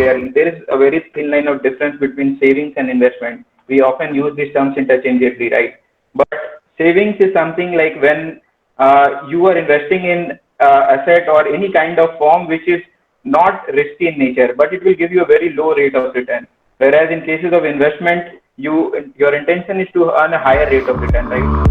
clearly. There is a very thin line of difference between savings and investment. We often use these terms interchangeably, right? But savings is something like when you are investing in asset or any kind of form which is not risky in nature, but it will give you a very low rate of return. Whereas in cases of investment, your intention is to earn a higher rate of return, right?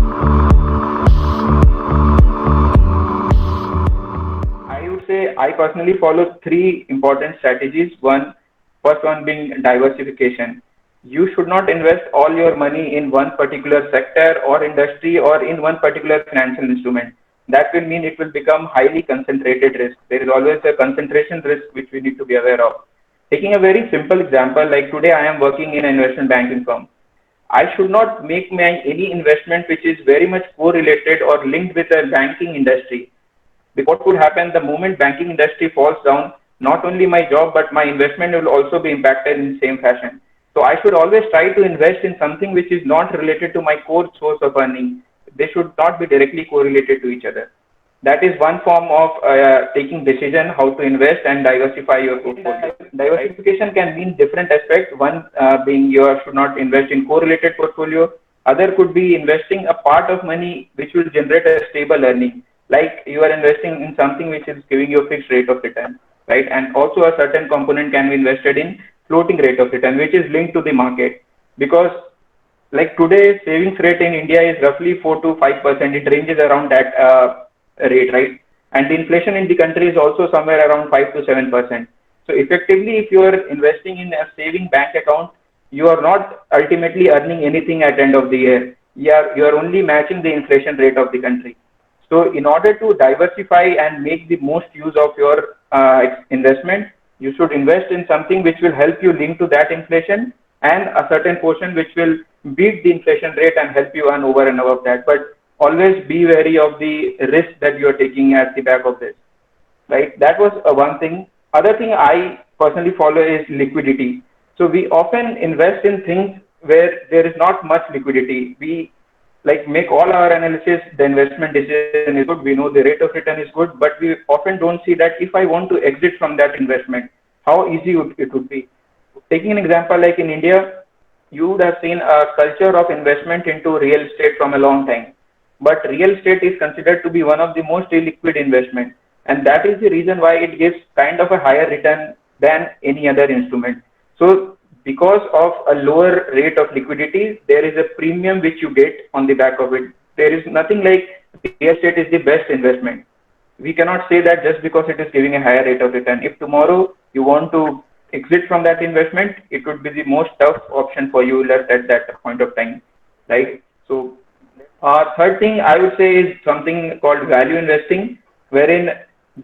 I would say I personally follow three important strategies. First one being diversification. You should not invest all your money in one particular sector or industry or in one particular financial instrument. That will mean it will become highly concentrated risk. There is always a concentration risk which we need to be aware of. Taking a very simple example, like today I am working in an investment banking firm. I should not make any investment which is very much correlated or linked with the banking industry. Because what could happen the moment banking industry falls down, not only my job but my investment will also be impacted in the same fashion. So I should always try to invest in something which is not related to my core source of earning. They should not be directly correlated to each other. That is one form of taking decision how to invest and diversify your portfolio. Diversification can mean different aspects. One being you should not invest in correlated portfolio. Other could be investing a part of money which will generate a stable earning. Like you are investing in something which is giving you a fixed rate of return, right? And also a certain component can be invested in floating rate of return, which is linked to the market. Because like today, savings rate in India is roughly 4 to 5%. It ranges around that rate, right? And the inflation in the country is also somewhere around 5 to 7%. So effectively, if you are investing in a saving bank account, you are not ultimately earning anything at the end of the year. You are only matching the inflation rate of the country. So in order to diversify and make the most use of your investment, you should invest in something which will help you link to that inflation and a certain portion which will beat the inflation rate and help you earn over and above that. But always be wary of the risk that you are taking at the back of this, right? That was one thing. Other thing I personally follow is liquidity. So we often invest in things where there is not much liquidity. We like make all our analysis, the investment decision is good, we know the rate of return is good, but we often don't see that if I want to exit from that investment, how easy it would be. Taking an example like in India, you would have seen a culture of investment into real estate from a long time. But real estate is considered to be one of the most illiquid investments. And that is the reason why it gives kind of a higher return than any other instrument. So because of a lower rate of liquidity, there is a premium which you get on the back of it. There is nothing like real estate is the best investment. We cannot say that just because it is giving a higher rate of return. If tomorrow you want to exit from that investment, it would be the most tough option for you left at that point of time, right? So third thing I would say is something called value investing, wherein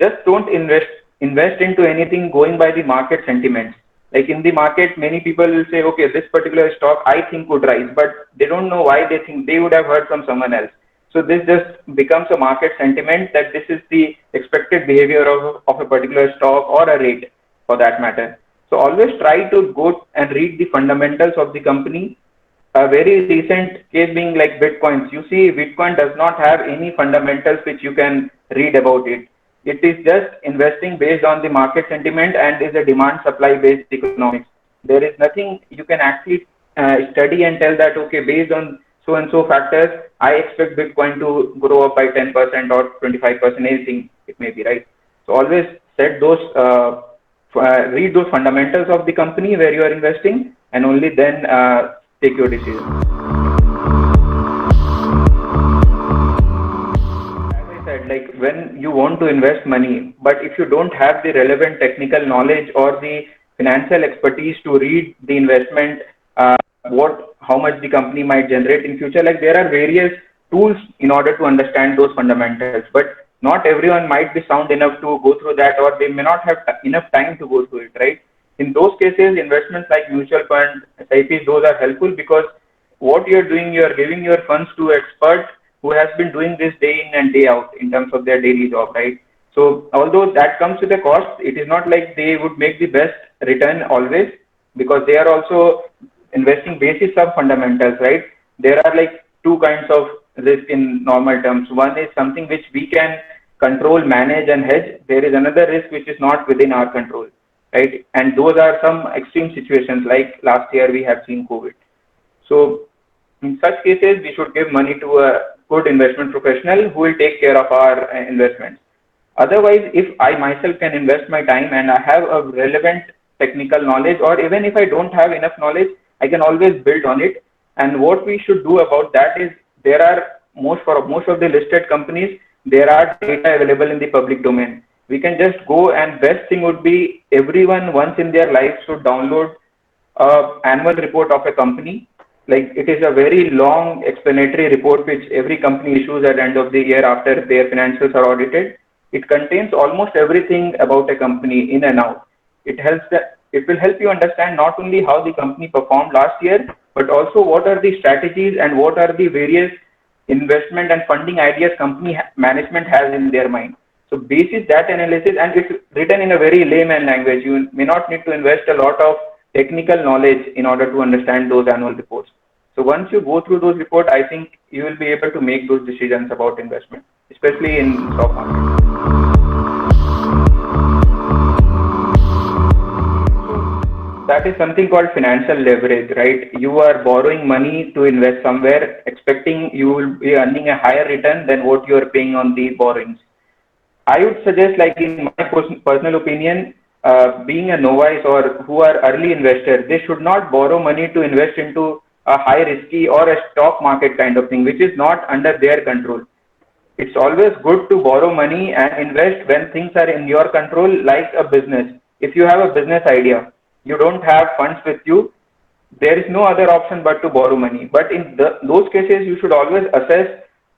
just don't invest into anything going by the market sentiments. Like in the market, many people will say, okay, this particular stock I think would rise, but they don't know why they think. They would have heard from someone else. So this just becomes a market sentiment that this is the expected behavior of a particular stock or a rate for that matter. So always try to go and read the fundamentals of the company. A very recent case being like Bitcoins. You see, Bitcoin does not have any fundamentals which you can read about it. It is just investing based on the market sentiment and is a demand supply based economics. There is nothing you can actually study and tell that, okay, based on so and so factors, I expect Bitcoin to grow up by 10% or 25%, anything it may be, right? So always set those, read those fundamentals of the company where you are investing and only then take your decision. As I said, like when you want to invest money, but if you don't have the relevant technical knowledge or the financial expertise to read the investment, how much the company might generate in future, like there are various tools in order to understand those fundamentals, but not everyone might be sound enough to go through that, or they may not have enough time to go through it, right? In those cases, investments like mutual fund, SIPs, those are helpful because what you're doing, you're giving your funds to experts who has been doing this day in and day out in terms of their daily job, right? So although that comes with a cost, it is not like they would make the best return always, because they are also investing basis of fundamentals, right? There are like two kinds of risk in normal terms. One is something which we can control, manage and hedge. There is another risk which is not within our control. right? And those are some extreme situations like last year we have seen COVID. So in such cases, we should give money to a good investment professional who will take care of our investments. Otherwise, if I myself can invest my time and I have a relevant technical knowledge, or even if I don't have enough knowledge, I can always build on it. And what we should do about that is there are for most of the listed companies, there are data available in the public domain. We can just go, and best thing would be everyone once in their life should download annual report of a company. Like it is a very long explanatory report which every company issues at the end of the year after their financials are audited. It contains almost everything about a company in and out. It will help you understand not only how the company performed last year, but also what are the strategies and what are the various investment and funding ideas company management has in their mind. So basis that analysis, and it's written in a very layman language. You may not need to invest a lot of technical knowledge in order to understand those annual reports. So once you go through those reports, I think you will be able to make those decisions about investment, especially in stock market. That is something called financial leverage, right? You are borrowing money to invest somewhere, expecting you will be earning a higher return than what you are paying on the borrowings. I would suggest, like in my personal opinion, being a novice or who are early investors, they should not borrow money to invest into a high risky or a stock market kind of thing, which is not under their control. It's always good to borrow money and invest when things are in your control, like a business. If you have a business idea, you don't have funds with you, there is no other option but to borrow money. But in those cases, you should always assess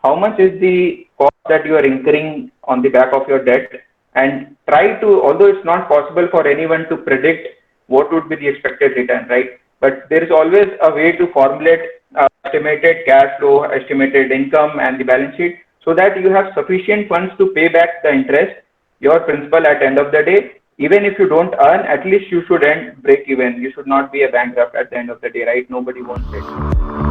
how much is the cost that you are incurring on the back of your debt, and try to, although it's not possible for anyone to predict what would be the expected return, right? But there is always a way to formulate estimated cash flow, estimated income, and the balance sheet, so that you have sufficient funds to pay back the interest, your principal at the end of the day. Even if you don't earn, at least you should end break even. You should not be a bankrupt at the end of the day, right? Nobody wants it.